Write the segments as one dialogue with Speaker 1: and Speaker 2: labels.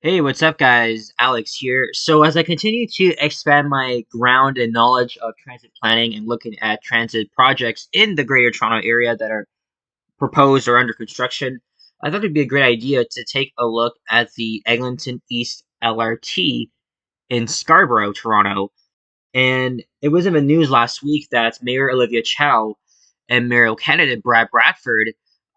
Speaker 1: Hey, what's up, guys? Alex here. So, as I continue to expand my ground and knowledge of transit planning and looking at transit projects in the Greater Toronto Area that are proposed or under construction, I thought it'd be a great idea to take a look at the Eglinton East LRT in Scarborough, Toronto. And it was in the news last week that Mayor Olivia Chow and mayoral candidate Brad Bradford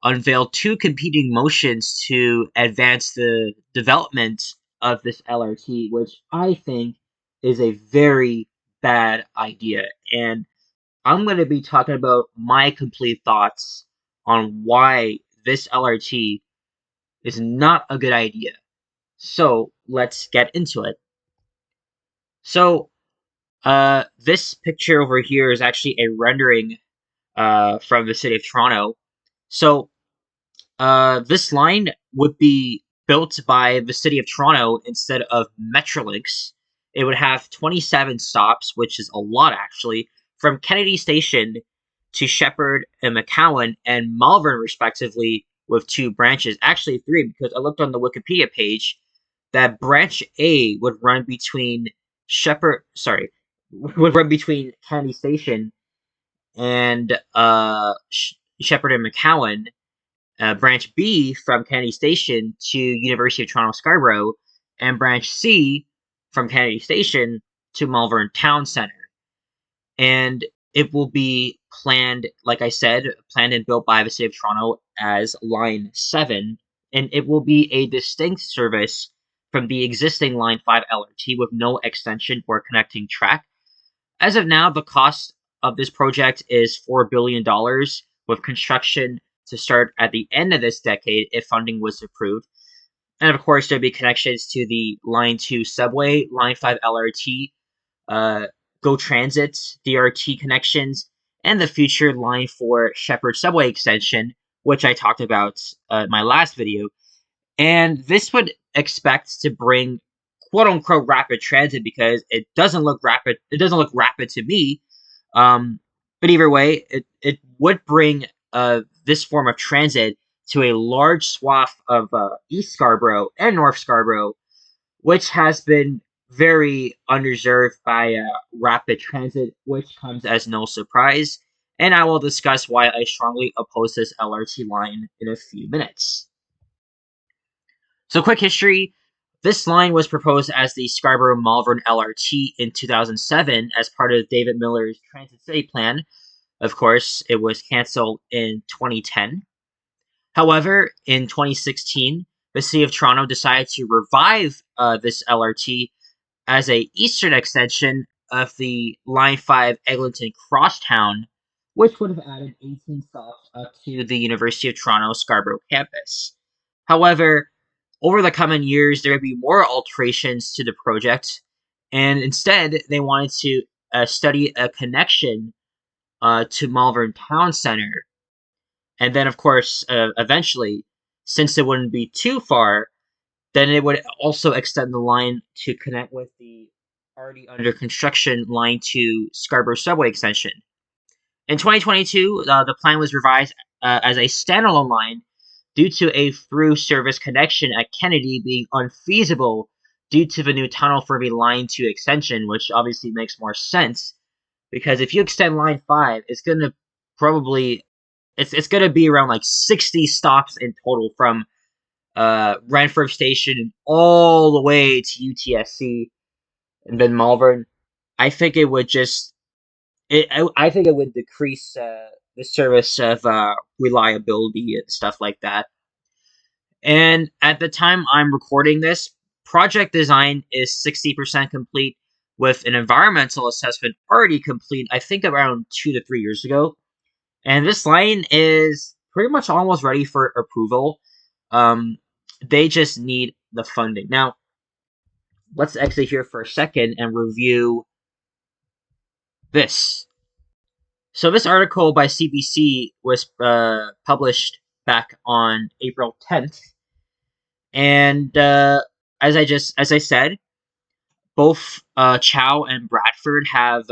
Speaker 1: unveiled two competing motions to advance the development of this LRT, which I think is a very bad idea. And I'm going to be talking about my complete thoughts on why this LRT is not a good idea. So let's get into it. So, this picture over here is actually a rendering from the city of Toronto. So, this line would be built by the city of Toronto instead of Metrolinx. It would have 27 stops, which is a lot actually, from Kennedy Station to Shepherd and McCowan and Malvern, respectively, with two branches. Actually, three, because I looked on the Wikipedia page that branch A would run between would run between Kennedy Station and Shepherd and McCowan, branch B from Kennedy Station to University of Toronto Scarborough, and branch C from Kennedy Station to Malvern Town Centre. And it will be planned, like I said, planned and built by the City of Toronto as Line 7, and it will be a distinct service from the existing Line 5 LRT with no extension or connecting track. As of now, the cost of this project is $4 billion, with construction to start at the end of this decade if funding was approved. And of course, there'll be connections to the Line 2 subway, Line 5 LRT, GO Transit, DRT connections, and the future Line 4 Shepherd subway extension, which I talked about in my last video. And this would expect to bring quote unquote rapid transit because it doesn't look rapid. It doesn't look rapid to me. But either way, it would bring this form of transit to a large swath of East Scarborough and North Scarborough, which has been very undeserved by rapid transit, which comes as no surprise. And I will discuss why I strongly oppose this LRT line in a few minutes. So, quick history. This line was proposed as the Scarborough Malvern LRT in 2007 as part of David Miller's Transit City Plan. Of course, it was cancelled in 2010. However, in 2016, the City of Toronto decided to revive this LRT as a eastern extension of the Line 5 Eglinton Crosstown, which would have added 18 stops up to the University of Toronto Scarborough campus. However, over the coming years, there would be more alterations to the project, and instead, they wanted to study a connection to Malvern Town Centre. And then, of course, eventually, since it wouldn't be too far, then it would also extend the line to connect with the already under construction Line 2 Scarborough subway extension. In 2022, the plan was revised as a standalone line due to a through service connection at Kennedy being unfeasible due to the new tunnel for the Line 2 extension, which obviously makes more sense because if you extend Line 5, it's going to probably it's going to be around like 60 stops in total from Renfrew Station all the way to UTSC and then Malvern. I think it would just I think it would decrease the service of reliability and stuff like that. And at the time I'm recording this, project design is 60% complete with an environmental assessment already complete, I think around 2 to 3 years ago. And this line is pretty much almost ready for approval. They just need the funding. Now, let's exit here for a second and review this. So this article by CBC was published back on April 10th. And as I said, both Chow and Bradford have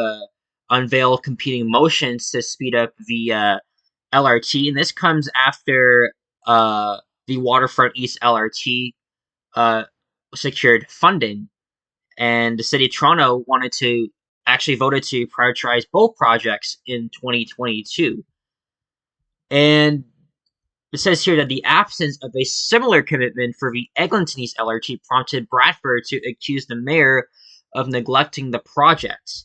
Speaker 1: unveiled competing motions to speed up the LRT, and this comes after the Waterfront East LRT secured funding, and the city of Toronto voted to prioritize both projects in 2022. And it says here that the absence of a similar commitment for the Eglinton East LRT prompted Bradford to accuse the mayor of neglecting the project.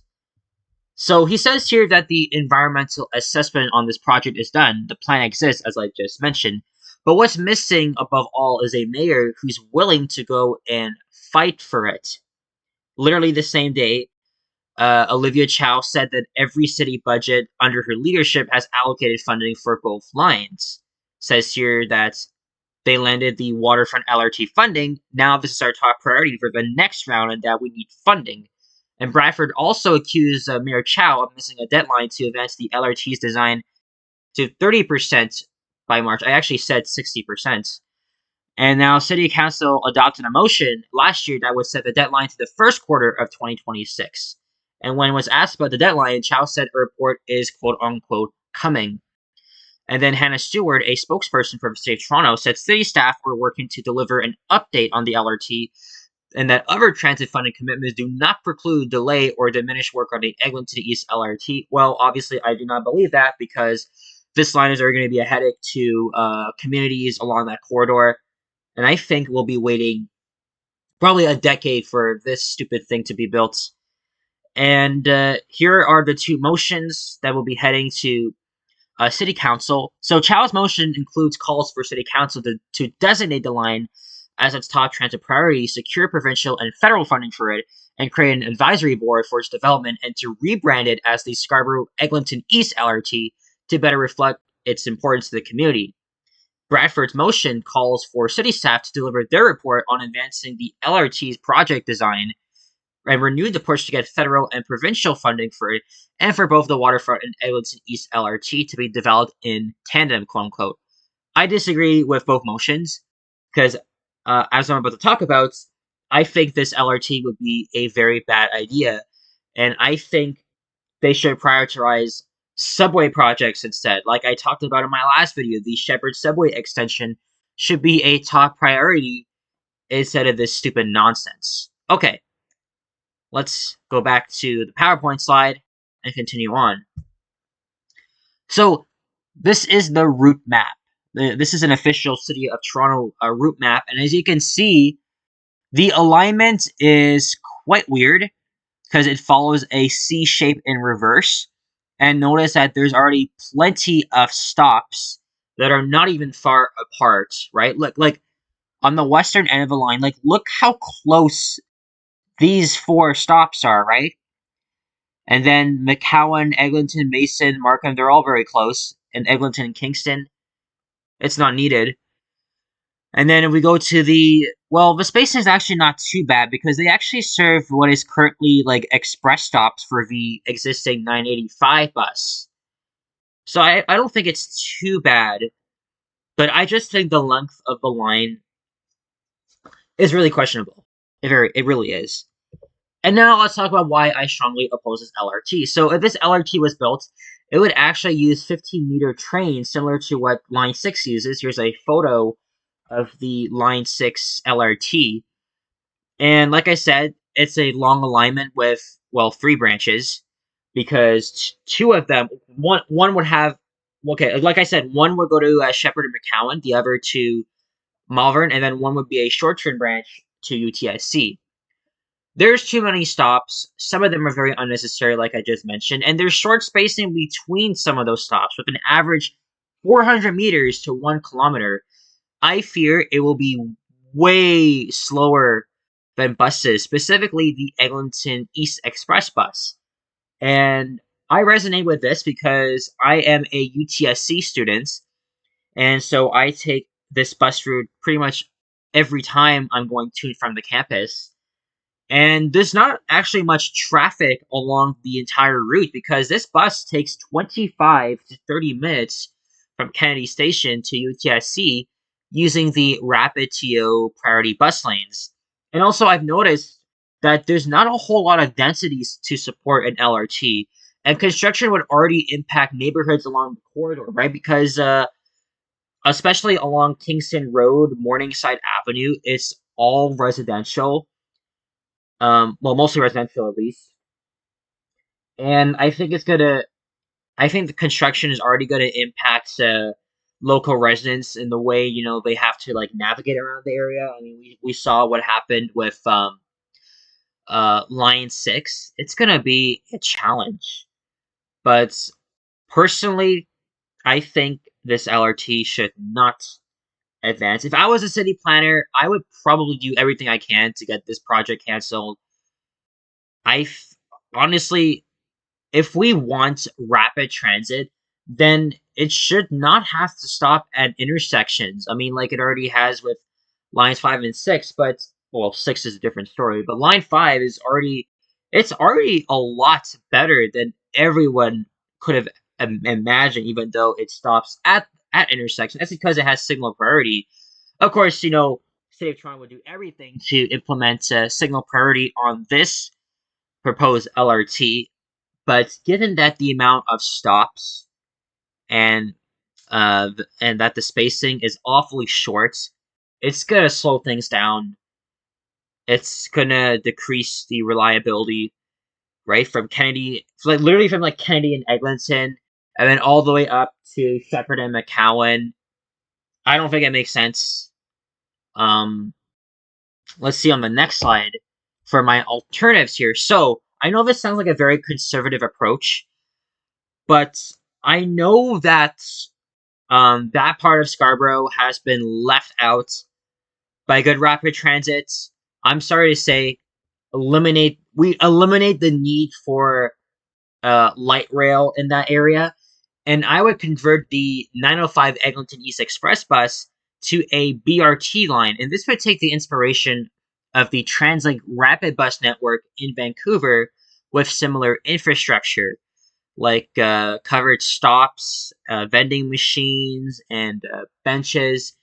Speaker 1: So he says here that the environmental assessment on this project is done. The plan exists, as I just mentioned. But what's missing above all is a mayor who's willing to go and fight for it. Literally the same day, Olivia Chow said that every city budget under her leadership has allocated funding for both lines. Says here that they landed the waterfront LRT funding. Now this is our top priority for the next round, and that we need funding. And Bradford also accused Mayor Chow of missing a deadline to advance the LRT's design to 30% by March. I actually said 60%. And now City Council adopted a motion last year that would set the deadline to the first quarter of 2026. And when was asked about the deadline, Chow said a report is quote unquote coming. And then Hannah Stewart, a spokesperson for the City of Toronto, said city staff were working to deliver an update on the LRT and that other transit funding commitments do not preclude, delay, or diminish work on the Eglinton East LRT. Well, obviously, I do not believe that because this line is already going to be a headache to communities along that corridor. And I think we'll be waiting probably a decade for this stupid thing to be built. And here are the two motions that will be heading to City Council. So Chow's motion includes calls for City Council to designate the line as its top transit priority, secure provincial and federal funding for it, and create an advisory board for its development, and to rebrand it as the Scarborough-Eglinton East LRT to better reflect its importance to the community. Bradford's motion calls for city staff to deliver their report on advancing the LRT's project design and renew the push to get federal and provincial funding for it, and for both the waterfront and Eglinton East LRT to be developed in tandem, quote unquote. I disagree with both motions because, as I'm about to talk about, I think this LRT would be a very bad idea, and I think they should prioritize subway projects instead. Like I talked about in my last video, the Shepherd subway extension should be a top priority instead of this stupid nonsense. Okay, let's go back to the PowerPoint slide and continue on. So this is the route map. This is an official City of Toronto route map, and as you can see, the alignment is quite weird because it follows a C shape in reverse. And notice that there's already plenty of stops that are not even far apart, right? Look, like on the western end of the line, like look how close these four stops are, right? And then McCowan, Eglinton, Mason, Markham, they're all very close. And Eglinton and Kingston, it's not needed. And then if we go to the spacing is actually not too bad because they actually serve what is currently like express stops for the existing 985 bus. So I don't think it's too bad, but I just think the length of the line is really questionable. It really is. And now let's talk about why I strongly oppose this LRT. So if this LRT was built, it would actually use 15-meter trains similar to what Line 6 uses. Here's a photo of the Line 6 LRT. And like I said, it's a long alignment with, three branches. Because two of them, one would have, like I said, one would go to Shepherd and McCowan, the other to Malvern, and then one would be a short-term branch to UTSC. There's too many stops. Some of them are very unnecessary, like I just mentioned, and there's short spacing between some of those stops, with an average 400 meters to 1 kilometer. I fear it will be way slower than buses, specifically the Eglinton East Express bus. And I resonate with this because I am a UTSC student, and so I take this bus route pretty much every time I'm going to and from the campus. And there's not actually much traffic along the entire route because this bus takes 25 to 30 minutes from Kennedy Station to UTSC using the Rapid TO priority bus lanes. And also, I've noticed that there's not a whole lot of densities to support an LRT, and construction would already impact neighborhoods along the corridor, right? Because especially along Kingston Road, Morningside Avenue, it's all residential. Well, mostly residential at least. And I think the construction is already gonna impact local residents in the way they have to like navigate around the area. I mean, we saw what happened with Line 6. It's gonna be a challenge, but personally, I think this LRT should not advance. If I was a city planner, I would probably do everything I can to get this project canceled. Honestly, if we want rapid transit, then it should not have to stop at intersections. I mean, like it already has with lines 5 and 6, but well, 6 is a different story. But line 5 is already a lot better than everyone could have imagined, even though it stops at intersections. That's because it has signal priority. Of course, City of Toronto would do everything to implement signal priority on this proposed LRT, but given that the amount of stops and and that the spacing is awfully short, it's gonna slow things down. It's gonna decrease the reliability, right? From Kennedy, like literally from like Kennedy and Eglinton, and then all the way up to Shepherd and McCowan. I don't think it makes sense. Um, let's see on the next slide for my alternatives here. So I know this sounds like a very conservative approach, but I know that that part of Scarborough has been left out by good rapid transit. I'm sorry to say, we eliminate the need for light rail in that area, and I would convert the 905 Eglinton East Express bus to a BRT line, and this would take the inspiration of the TransLink rapid bus network in Vancouver with similar infrastructure like covered stops, vending machines, and benches.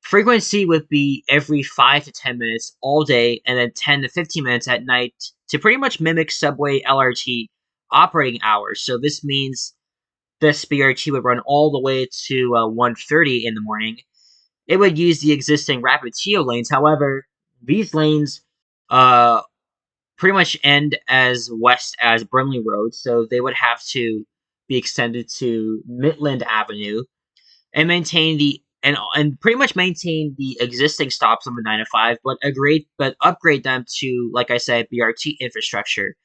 Speaker 1: Frequency would be every 5 to 10 minutes all day, and then 10 to 15 minutes at night to pretty much mimic subway LRT operating hours. So this means this BRT would run all the way to 1:30 in the morning. It would use the existing rapid TO lanes. However, these lanes uh, pretty much end as west as Brimley Road, so they would have to be extended to Midland Avenue and maintain and pretty much maintain the existing stops on the 905, but upgrade them to, like I said, BRT infrastructure.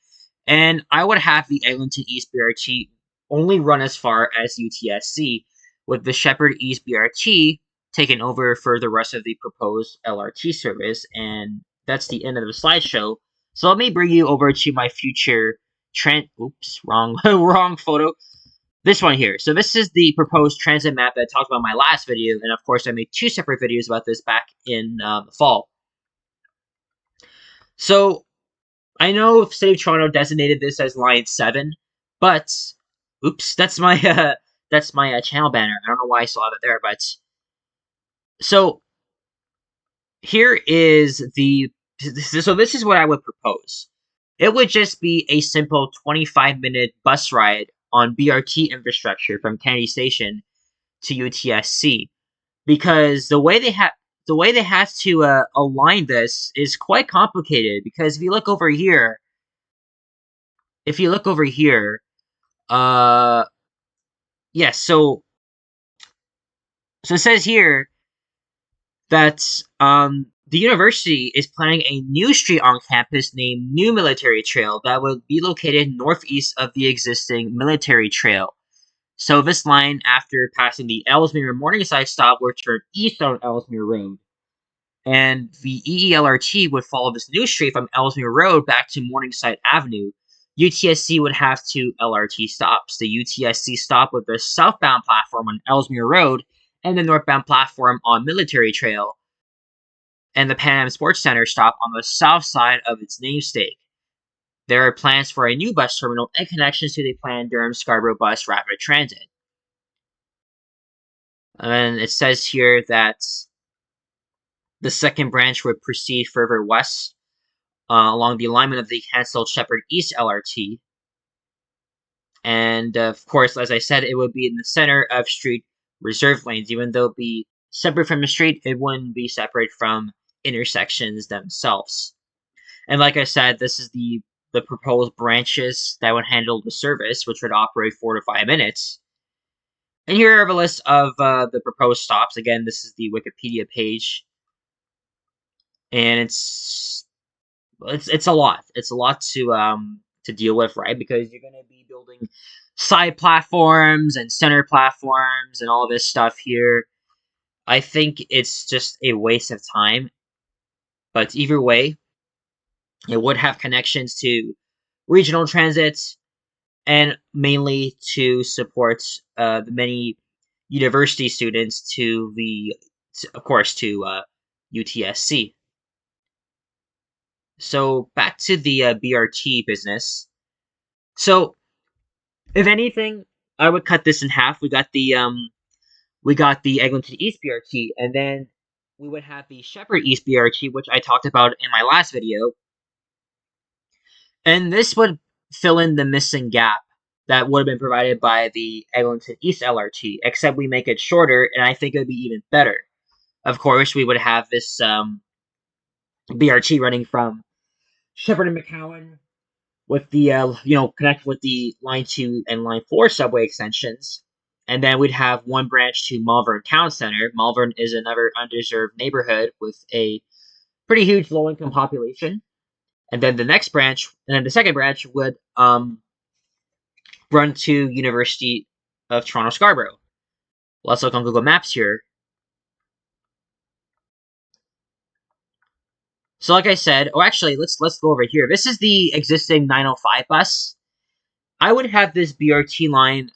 Speaker 1: And I would have the Eglinton East BRT only run as far as UTSC, with the Shepherd East BRT taken over for the rest of the proposed LRT service. And that's the end of the slideshow. So let me bring you over to my future trend. Oops, wrong, wrong photo. This one here. So this is the proposed transit map that I talked about in my last video, and of course I made 2 separate videos about this back in the fall. So I know City of Toronto designated this as Line 7, but oops, that's my channel banner. I don't know why I still have it there, but so here is this is what I would propose. It would just be a simple 25-minute bus ride on BRT infrastructure from Kennedy Station to UTSC, because the way they have to align this is quite complicated. Because if you look over here, uh, yeah, so it says here that the university is planning a new street on campus named New Military Trail that will be located northeast of the existing Military Trail. So this line, after passing the Ellesmere Morningside stop, will turn east on Ellesmere Road. And the EELRT would follow this new street from Ellesmere Road back to Morningside Avenue. UTSC would have 2 LRT stops. The UTSC stop with the southbound platform on Ellesmere Road and the northbound platform on Military Trail, and the Pan Am Sports Center stop on the south side of its namesake. There are plans for a new bus terminal and connections to the planned Durham-Scarborough Bus Rapid Transit. And it says here that the second branch would proceed further west along the alignment of the cancelled Shepherd East LRT. And of course, as I said, it would be in the center of street reserve lanes. Even though it would be separate from the street, it wouldn't be separate from intersections themselves. And like I said, this is the proposed branches that would handle the service, which would operate 4 to 5 minutes. And here I have a list of the proposed stops. Again, this is the Wikipedia page, and it's a lot. It's a lot to deal with, right? Because you're going to be building side platforms and center platforms and all this stuff here. I think it's just a waste of time. But either way, it would have connections to regional transit and mainly to support the many university students of course, to UTSC. So back to the BRT business. So if anything, I would cut this in half. We got the Eglinton East BRT, and then we would have the Shepherd East BRT, which I talked about in my last video. And this would fill in the missing gap that would have been provided by the Eglinton East LRT, except we make it shorter, and I think it would be even better. Of course, we would have this BRT running from Shepherd and McCowan with the connect with the Line 2 and Line 4 subway extensions. And then we'd have one branch to Malvern Town Center. Malvern is another undeserved neighborhood with a pretty huge low-income population. And then the second branch would run to University of Toronto Scarborough. Let's look on Google Maps here. So like I said, actually let's go over here. This is the existing 905 bus. I would have this BRT line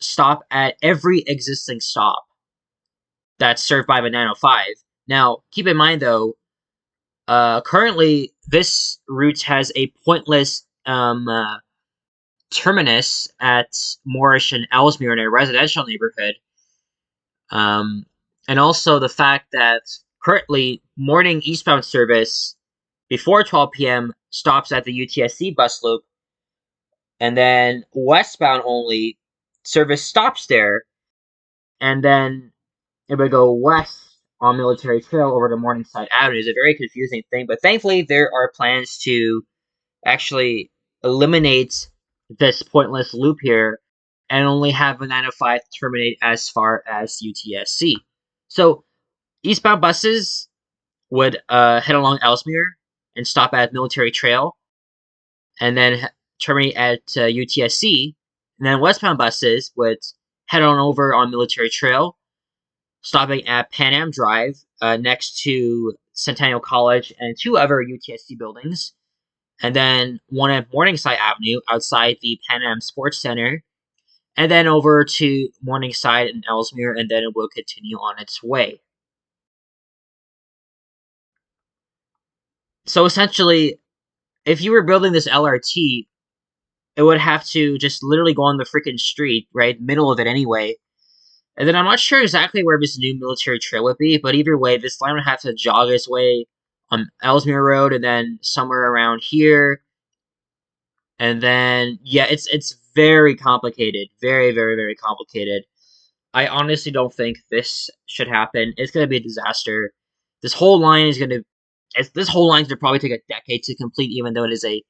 Speaker 1: stop at every existing stop that's served by the 905. Now, keep in mind though, currently this route has a pointless terminus at Moorish and Ellesmere in a residential neighborhood. And also the fact that currently morning eastbound service before 12 p.m. stops at the UTSC bus loop, and then westbound only service stops there, and then it would go west on Military Trail over to Morningside Avenue. It's a very confusing thing, but thankfully there are plans to actually eliminate this pointless loop here and only have a 905 terminate as far as UTSC. So eastbound buses would head along Ellesmere and stop at Military Trail, and then terminate at UTSC. And then westbound buses would head on over on Military Trail, stopping at Pan Am Drive next to Centennial College and two other UTSC buildings, and then one at Morningside Avenue outside the Pan Am Sports Center, and then over to Morningside and Ellesmere, and then it will continue on its way. So essentially, if you were building this LRT, it would have to just literally go on the freaking street, right? Middle of it anyway. And then I'm not sure exactly where this new Military Trail would be, but either way, this line would have to jog its way on Ellesmere Road and then somewhere around here. And then, yeah, it's very complicated. Very, very, very complicated. I honestly don't think this should happen. It's going to be a disaster. This whole line is going to probably take a decade to complete, even though it is a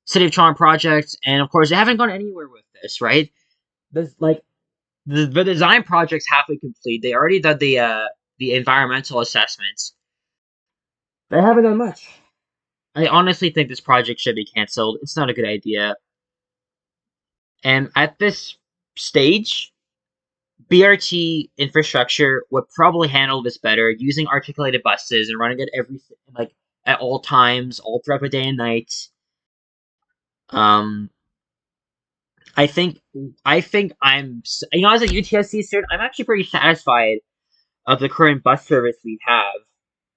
Speaker 1: City of Toronto project. And of course, they haven't gone anywhere with this, right? The design project's halfway complete. They already did the environmental assessments. They haven't done much. I honestly think this project should be canceled. It's not a good idea. And at this stage, BRT infrastructure would probably handle this better using articulated buses and running it at all times, all throughout the day and night. I think I'm as a UTSC student, I'm actually pretty satisfied of the current bus service we have,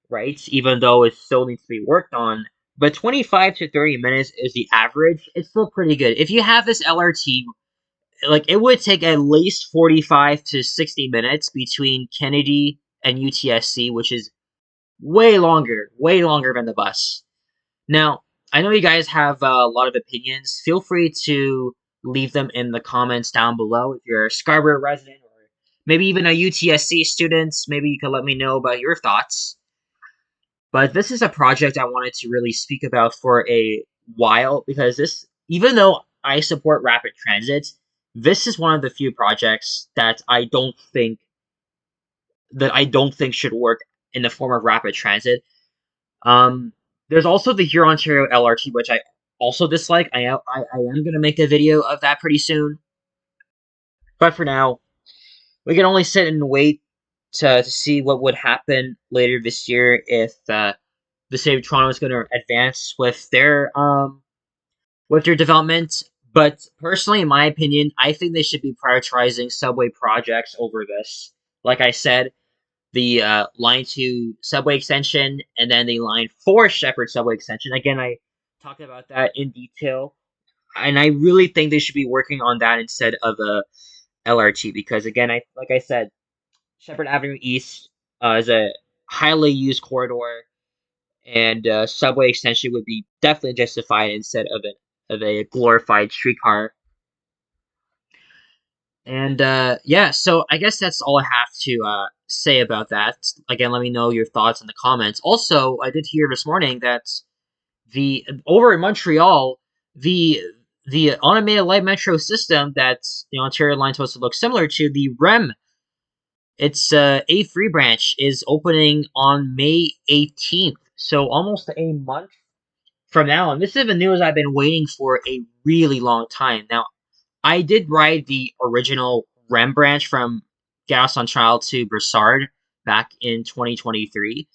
Speaker 1: right? Even though it still needs to be worked on. But 25 to 30 minutes is the average. It's still pretty good. If you have this LRT, it would take at least 45 to 60 minutes between Kennedy and UTSC, which is way longer than the bus. Now, I know you guys have a lot of opinions. Feel free to leave them in the comments down below. If you're a Scarborough resident or maybe even a UTSC student, maybe you can let me know about your thoughts. But this is a project I wanted to really speak about for a while because this, even though I support rapid transit, this is one of the few projects that I don't think should work in the form of rapid transit. Um, there's also the Huron Ontario LRT, which I also dislike. I am gonna make a video of that pretty soon. But for now, we can only sit and wait to see what would happen later this year if the city of Toronto is going to advance with their development. But personally, in my opinion, I think they should be prioritizing subway projects over this. Like I said, the Line 2 subway extension and then the Line 4 Shepherd subway extension. Again, I talked about that in detail. And I really think they should be working on that instead of a LRT because, again, like I said, Shepherd Avenue East is a highly used corridor, and subway extension would be definitely justified instead of a glorified streetcar. And yeah, so I guess that's all I have to say about that. Again, let me know your thoughts in the comments. Also, I did hear this morning that the over in Montreal, the the automated light metro system that the Ontario line is supposed to look similar to, the REM, its A3 branch is opening on May 18th. So almost a month from now. And this is the news I've been waiting for a really long time. Now, I did ride the original REM branch from Gare Centrale to Brossard back in 2023.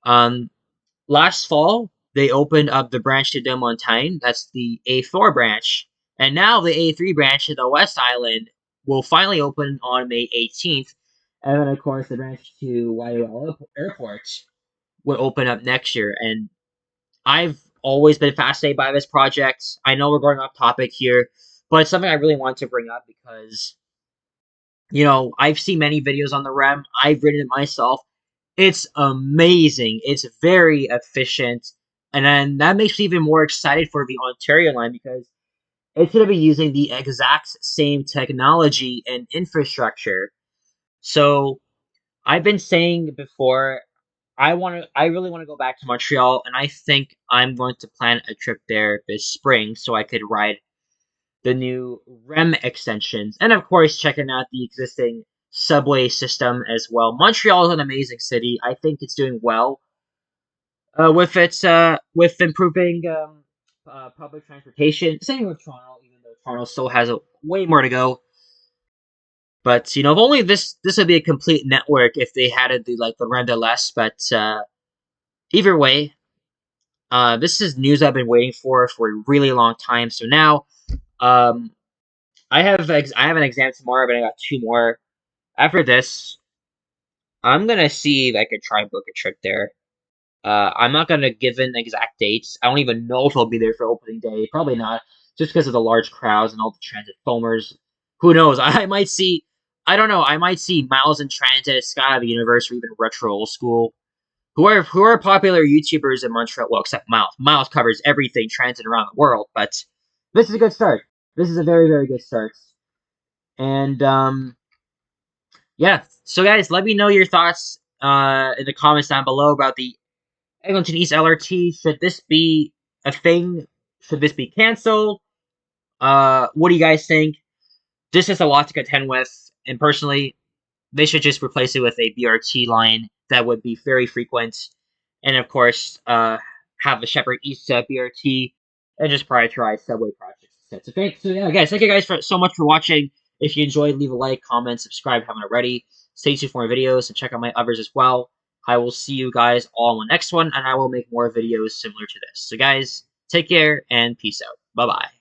Speaker 1: Um, Last fall, they opened up the branch to Deux Montagnes. That's the A4 branch. And now the A3 branch to the West Island will finally open on May 18th. And then, of course, the branch to YOL Airport will open up next year. And I've always been fascinated by this project. I know we're going off topic here, but it's something I really want to bring up because, I've seen many videos on the REM. I've ridden it myself. It's amazing. It's very efficient. And then that makes me even more excited for the Ontario line because it's going to be using the exact same technology and infrastructure. So I've been saying before, I really want to go back to Montreal, and I think I'm going to plan a trip there this spring so I could ride the new REM extensions, and of course checking out the existing subway system as well. Montreal is an amazing city. I think it's doing well with improving public transportation. Same with Toronto, even though Toronto still has way more to go. But if only this would be a complete network if they had it the REM de l'Est. But either way, this is news I've been waiting for a really long time. So now, um, I have an exam tomorrow, but I got two more. After this, I'm gonna see if I could try and book a trip there. I'm not gonna give an exact dates. I don't even know if I'll be there for opening day. Probably not, just because of the large crowds and all the transit foamers. Who knows? I might see. I don't know. I might see Miles in Transit, Sky of the Universe, or even Retro Old School. Who are popular YouTubers in Montreal? Well, except Miles. Miles covers everything transit around the world, but this is a good start. This is a very, very good start. And yeah. So guys, let me know your thoughts in the comments down below about the Eglinton East LRT. Should this be a thing? Should this be canceled? What do you guys think? This is a lot to contend with, and personally, they should just replace it with a BRT line that would be very frequent, and of course, have the Shepherd East BRT, and just prioritize subway projects instead. So yeah, guys, thank you guys so much for watching. If you enjoyed, leave a like, comment, subscribe if you haven't already. Stay tuned for more videos and check out my others as well. I will see you guys all in the next one, and I will make more videos similar to this. So guys, take care and peace out. Bye bye.